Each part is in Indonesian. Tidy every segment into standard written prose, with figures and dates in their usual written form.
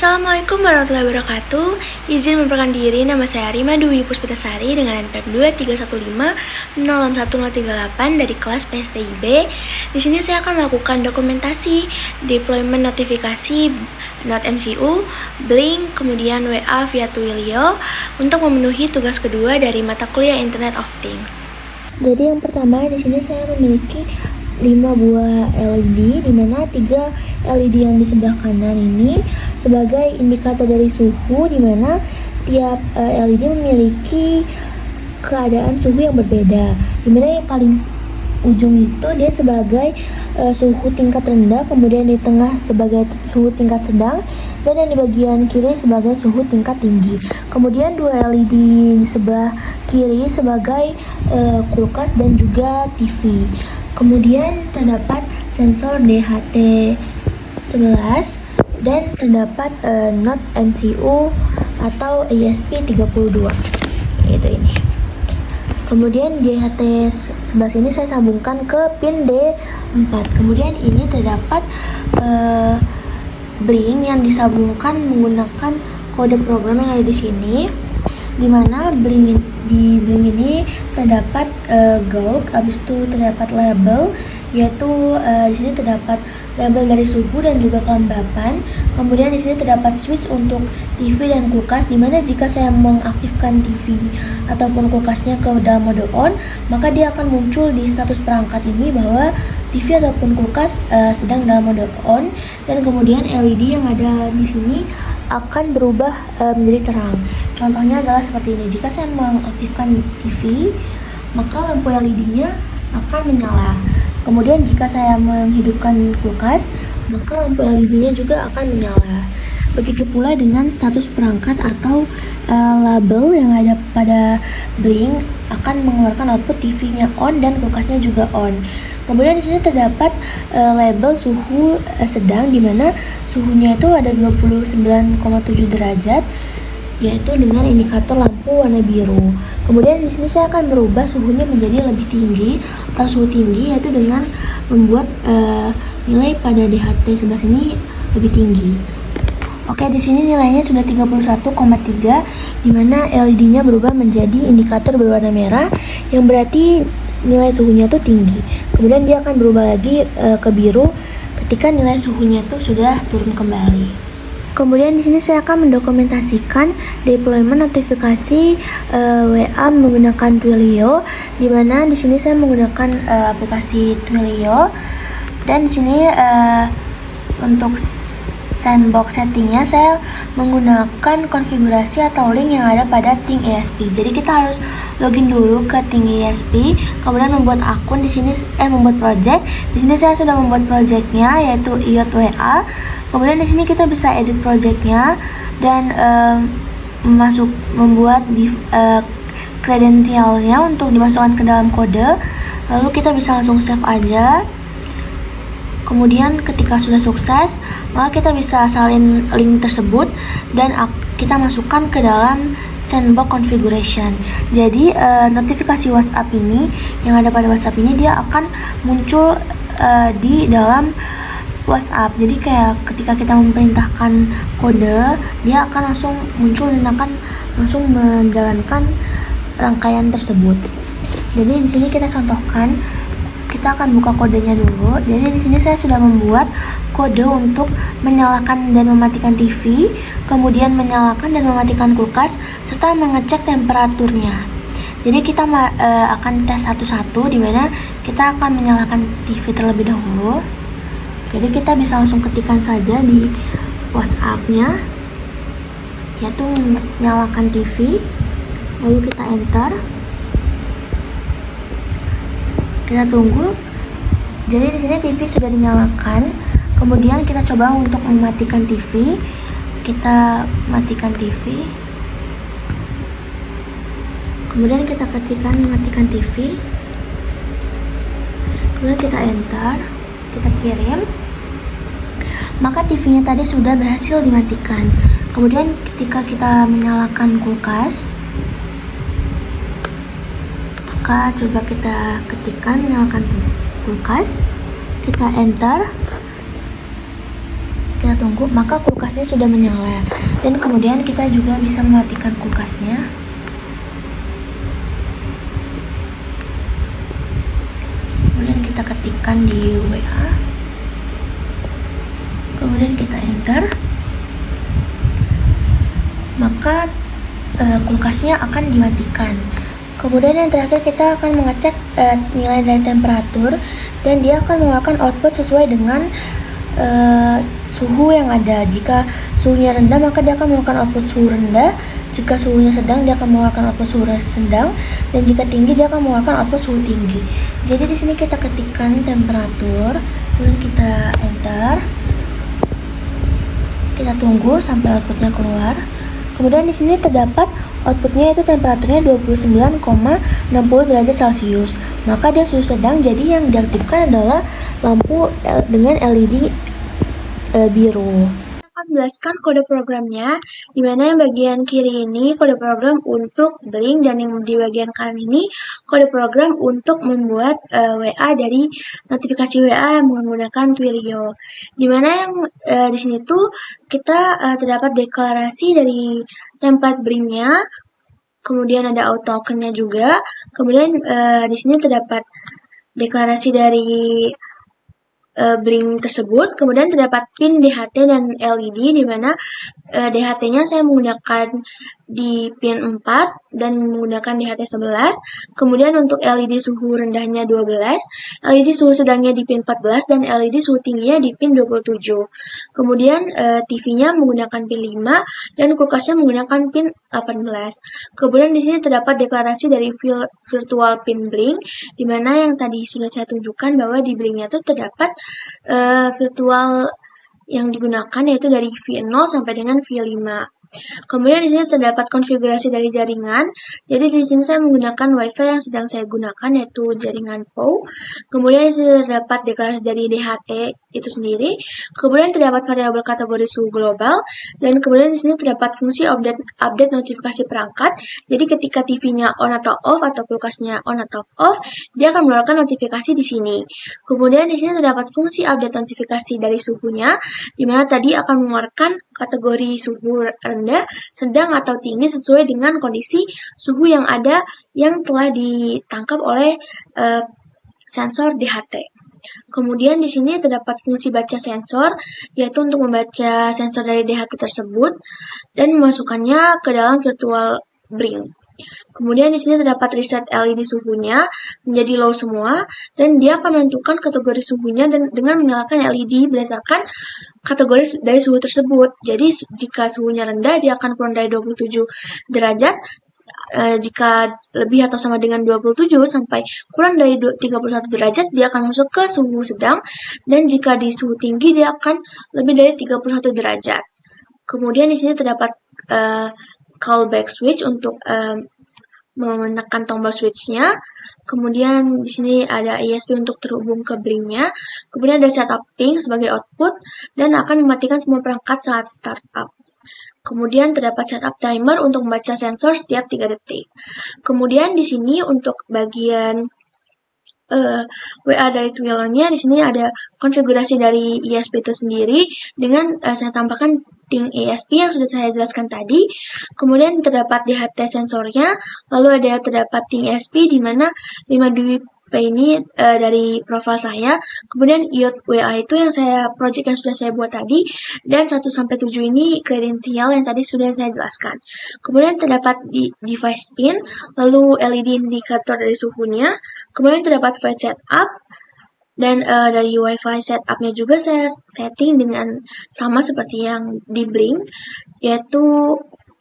Assalamualaikum warahmatullahi wabarakatuh. Izin memperkenalkan diri, nama saya Rima Dwi Puspitasari dengan NPM 231506138 dari kelas PSTIB. Di sini saya akan melakukan dokumentasi, deployment notifikasi, Node MCU, Blink, kemudian WA via Twilio untuk memenuhi tugas kedua dari mata kuliah Internet of Things. Jadi yang pertama di sini saya memiliki 5 buah LED, di mana 3 LED yang di sebelah kanan ini sebagai indikator dari suhu, di mana tiap LED memiliki keadaan suhu yang berbeda. Di mana yang paling ujung itu dia sebagai suhu tingkat rendah, kemudian di tengah sebagai suhu tingkat sedang, dan yang di bagian kiri sebagai suhu tingkat tinggi. Kemudian 2 LED di sebelah kiri sebagai kulkas dan juga TV. Kemudian terdapat sensor DHT11 dan terdapat Node MCU atau ESP32, yaitu ini. Kemudian DHT11 ini saya sambungkan ke pin D4. Kemudian ini terdapat Blink yang disambungkan menggunakan kode program yang ada di sini, di mana Blink ini terdapat gauge, habis itu terdapat label, yaitu di sini terdapat label dari suhu dan juga kelembapan. Kemudian di sini terdapat switch untuk TV dan kulkas, di mana jika saya mengaktifkan TV ataupun kulkasnya ke dalam mode on, maka dia akan muncul di status perangkat ini bahwa TV ataupun kulkas sedang dalam mode on, dan kemudian LED yang ada di sini akan berubah menjadi terang. Contohnya adalah seperti ini. Jika saya mengaktifkan TV, maka lampu LED-nya akan menyala. Kemudian jika saya menghidupkan kulkas, maka lampu LED-nya juga akan menyala. Begitu pula dengan status perangkat atau label yang ada pada Blink akan mengeluarkan output TV-nya on dan kulkasnya juga on. Kemudian di sini terdapat label suhu sedang, di mana suhunya itu ada 29,7 derajat, yaitu dengan indikator lampu warna biru. Kemudian di sini saya akan merubah suhunya menjadi lebih tinggi atau suhu tinggi, yaitu dengan membuat nilai pada DHT11 ini lebih tinggi. Oke, di sini nilainya sudah 31,3, di mana LED-nya berubah menjadi indikator berwarna merah, yang berarti nilai suhunya itu tinggi. Kemudian dia akan berubah lagi ke biru ketika nilai suhunya itu sudah turun kembali. Kemudian di sini saya akan mendokumentasikan deployment notifikasi WA menggunakan Twilio, di mana di sini saya menggunakan aplikasi Twilio, dan di sini untuk sandbox settingnya saya menggunakan konfigurasi atau link yang ada pada Ting ESP. Jadi kita harus login dulu ke Ting ESP, kemudian membuat akun di sini, membuat project. Di sini saya sudah membuat projectnya, yaitu IOTWA. Kemudian di sini kita bisa edit projectnya dan membuat kredensialnya untuk dimasukkan ke dalam kode. Lalu kita bisa langsung save aja. Kemudian ketika sudah sukses, maka kita bisa salin link tersebut dan kita masukkan ke dalam sandbox configuration. Jadi notifikasi WhatsApp ini, yang ada pada WhatsApp ini, dia akan muncul di dalam WhatsApp. Jadi kayak ketika kita memerintahkan kode, dia akan langsung muncul dan akan langsung menjalankan rangkaian tersebut. Jadi di sini kita contohkan, kita akan buka kodenya dulu. Jadi di sini saya sudah membuat kode untuk menyalakan dan mematikan TV, kemudian menyalakan dan mematikan kulkas, serta mengecek temperaturnya. Jadi kita akan tes satu-satu, di mana kita akan menyalakan TV terlebih dahulu. Jadi kita bisa langsung ketikkan saja di WhatsApp-nya, yaitu menyalakan TV, lalu kita enter. Kita tunggu. Jadi di sini TV sudah dinyalakan. Kemudian kita coba untuk mematikan TV. Kita matikan TV. Kemudian kita ketikkan mematikan TV. Kemudian kita enter. Kita kirim. Maka TV-nya tadi sudah berhasil dimatikan. Kemudian ketika kita menyalakan kulkas, maka coba kita ketikkan menyalakan kulkas, kita enter, kita tunggu, maka kulkasnya sudah menyala. Dan kemudian kita juga bisa mematikan kulkasnya. Kemudian kita ketikkan di WA. Kemudian kita enter. Maka kulkasnya akan dimatikan. Kemudian yang terakhir kita akan mengecek nilai dari temperatur, dan dia akan mengeluarkan output sesuai dengan suhu yang ada. Jika suhunya rendah, maka dia akan mengeluarkan output suhu rendah. Jika suhunya sedang, dia akan mengeluarkan output suhu sedang, dan jika tinggi, dia akan mengeluarkan output suhu tinggi. Jadi di sini kita ketikkan temperatur, kemudian kita enter. Kita tunggu sampai outputnya keluar. Kemudian di sini terdapat outputnya yaitu temperaturnya 29,60 derajat Celcius. Maka dia suhu sedang, jadi yang diaktifkan adalah lampu dengan LED biru. Saya akan menjelaskan kode programnya, di mana yang bagian kiri ini kode program untuk Blink, dan yang di bagian kanan ini kode program untuk membuat WA dari notifikasi WA yang menggunakan Twilio. Di mana yang di sini tuh kita terdapat deklarasi dari template Blink-nya, kemudian ada auto token-nya juga. Kemudian di sini terdapat deklarasi dari Blink tersebut. Kemudian terdapat pin DHT dan LED, di mana DHT-nya saya menggunakan di pin 4 dan menggunakan DHT 11. Kemudian untuk LED suhu rendahnya 12, LED suhu sedangnya di pin 14, dan LED suhu tingginya di pin 27. Kemudian TV-nya menggunakan pin 5 dan kulkasnya menggunakan pin 18. Kemudian di sini terdapat deklarasi dari virtual pin Blink, di mana yang tadi sudah saya tunjukkan bahwa di Blink-nya itu terdapat virtual yang digunakan yaitu dari V0 sampai dengan V5. Kemudian di sini terdapat konfigurasi dari jaringan. Jadi di sini saya menggunakan WiFi yang sedang saya gunakan yaitu jaringan POW. Kemudian di sini terdapat deklarasi dari DHT itu sendiri. Kemudian terdapat variabel kategori suhu global, dan kemudian di sini terdapat fungsi update notifikasi perangkat. Jadi ketika TV-nya on atau off atau kulkasnya on atau off, dia akan mengeluarkan notifikasi di sini. Kemudian di sini terdapat fungsi update notifikasi dari suhunya, di mana tadi akan mengeluarkan kategori suhu rendah, sedang, atau tinggi sesuai dengan kondisi suhu yang ada yang telah ditangkap oleh sensor DHT. Kemudian di sini terdapat fungsi baca sensor, yaitu untuk membaca sensor dari DHT tersebut dan memasukkannya ke dalam virtual Blink. Kemudian di sini terdapat reset LED suhunya menjadi low semua, dan dia akan menentukan kategori suhunya dan dengan menyalakan LED berdasarkan kategori dari suhu tersebut. Jadi jika suhunya rendah, dia akan kurang dari 27 derajat. Jika lebih atau sama dengan 27 sampai kurang dari 31 derajat, dia akan masuk ke suhu sedang, dan jika di suhu tinggi, dia akan lebih dari 31 derajat. Kemudian di sini terdapat callback switch untuk menekan tombol switch-nya. Kemudian di sini ada ISP untuk terhubung ke Blink-nya. Kemudian ada setup ping sebagai output dan akan mematikan semua perangkat saat startup. Kemudian terdapat setup timer untuk membaca sensor setiap 3 detik. Kemudian di sini untuk bagian WA dari Twilio-nya, di sini ada konfigurasi dari ISP itu sendiri dengan saya tambahkan ping ISP yang sudah saya jelaskan tadi. Kemudian terdapat DHT sensornya, lalu terdapat ping ISP di mana 5 ini dari profil saya. Kemudian IOT WA itu yang project yang sudah saya buat tadi, dan 1-7 ini kredensial yang tadi sudah saya jelaskan. Kemudian terdapat device pin, lalu LED indikator dari suhunya. Kemudian terdapat file setup, dan dari WiFi setupnya juga saya setting dengan sama seperti yang di Blink, yaitu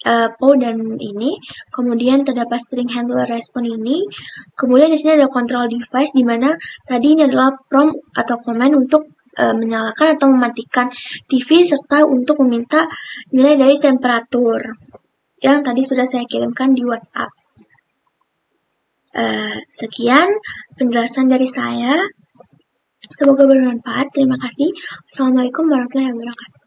POW dan ini. Kemudian terdapat string handler response ini. Kemudian di sini ada control device, di mana tadi ini adalah prompt atau command untuk menyalakan atau mematikan TV, serta untuk meminta nilai dari temperatur yang tadi sudah saya kirimkan di WhatsApp. Sekian penjelasan dari saya. Semoga bermanfaat. Terima kasih. Assalamualaikum warahmatullahi wabarakatuh.